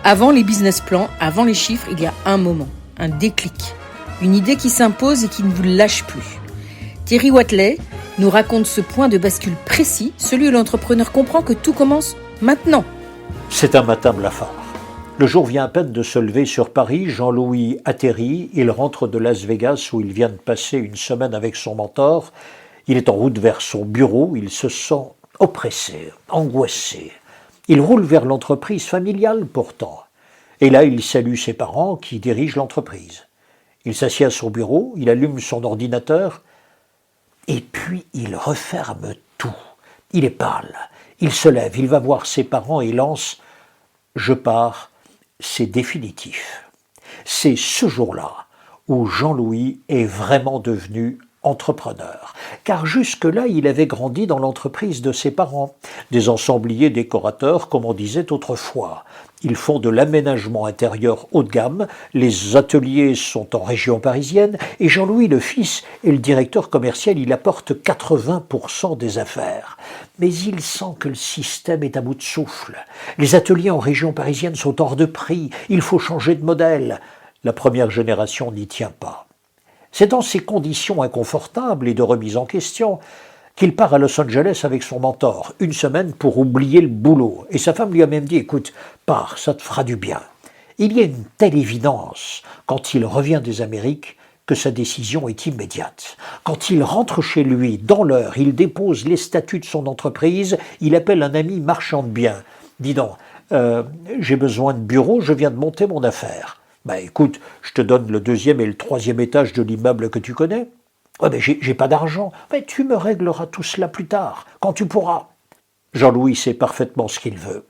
Avant les business plans, avant les chiffres, il y a un moment, un déclic. Une idée qui s'impose et qui ne vous lâche plus. Thierry Watelet nous raconte ce point de bascule précis, celui où l'entrepreneur comprend que tout commence maintenant. C'est un matin blafard. Le jour vient à peine de se lever sur Paris, Jean-Louis atterrit, il rentre de Las Vegas où il vient de passer une semaine avec son mentor. Il est en route vers son bureau, il se sent oppressé, angoissé. Il roule vers l'entreprise familiale pourtant. Et là, il salue ses parents qui dirigent l'entreprise. Il s'assied à son bureau, il allume son ordinateur, et puis il referme tout. Il est pâle, il se lève, il va voir ses parents et lance « Je pars ». C'est définitif. C'est ce jour-là où Jean-Louis est vraiment devenu entrepreneur. Car jusque-là, il avait grandi dans l'entreprise de ses parents. Des ensembliers décorateurs, comme on disait autrefois. Ils font de l'aménagement intérieur haut de gamme, les ateliers sont en région parisienne, et Jean-Louis, le fils, est le directeur commercial, il apporte 80% des affaires. Mais il sent que le système est à bout de souffle. Les ateliers en région parisienne sont hors de prix, il faut changer de modèle. La première génération n'y tient pas. C'est dans ces conditions inconfortables et de remise en question qu'il part à Los Angeles avec son mentor, une semaine pour oublier le boulot. Et sa femme lui a même dit « Écoute, pars, ça te fera du bien ». Il y a une telle évidence quand il revient des Amériques que sa décision est immédiate. Quand il rentre chez lui, dans l'heure, il dépose les statuts de son entreprise, il appelle un ami marchand de biens. « Dis donc, j'ai besoin de bureau, je viens de monter mon affaire. » Écoute, je te donne le 2e et le 3e étage de l'immeuble que tu connais. J'ai pas d'argent. Tu me régleras tout cela plus tard, quand tu pourras. Jean-Louis sait parfaitement ce qu'il veut.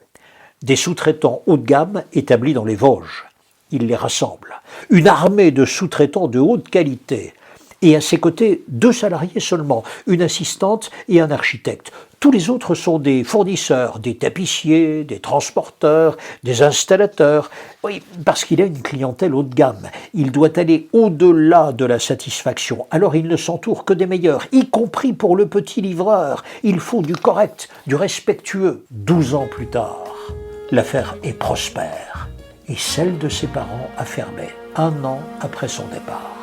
Des sous-traitants haut de gamme établis dans les Vosges. Il les rassemble. Une armée de sous-traitants de haute qualité. Et à ses côtés, 2 salariés seulement, une assistante et un architecte. Tous les autres sont des fournisseurs, des tapissiers, des transporteurs, des installateurs. Oui, parce qu'il a une clientèle haut de gamme. Il doit aller au-delà de la satisfaction. Alors il ne s'entoure que des meilleurs, y compris pour le petit livreur. Il faut du correct, du respectueux. 12 ans plus tard, l'affaire est prospère. Et celle de ses parents a fermé 1 an après son départ.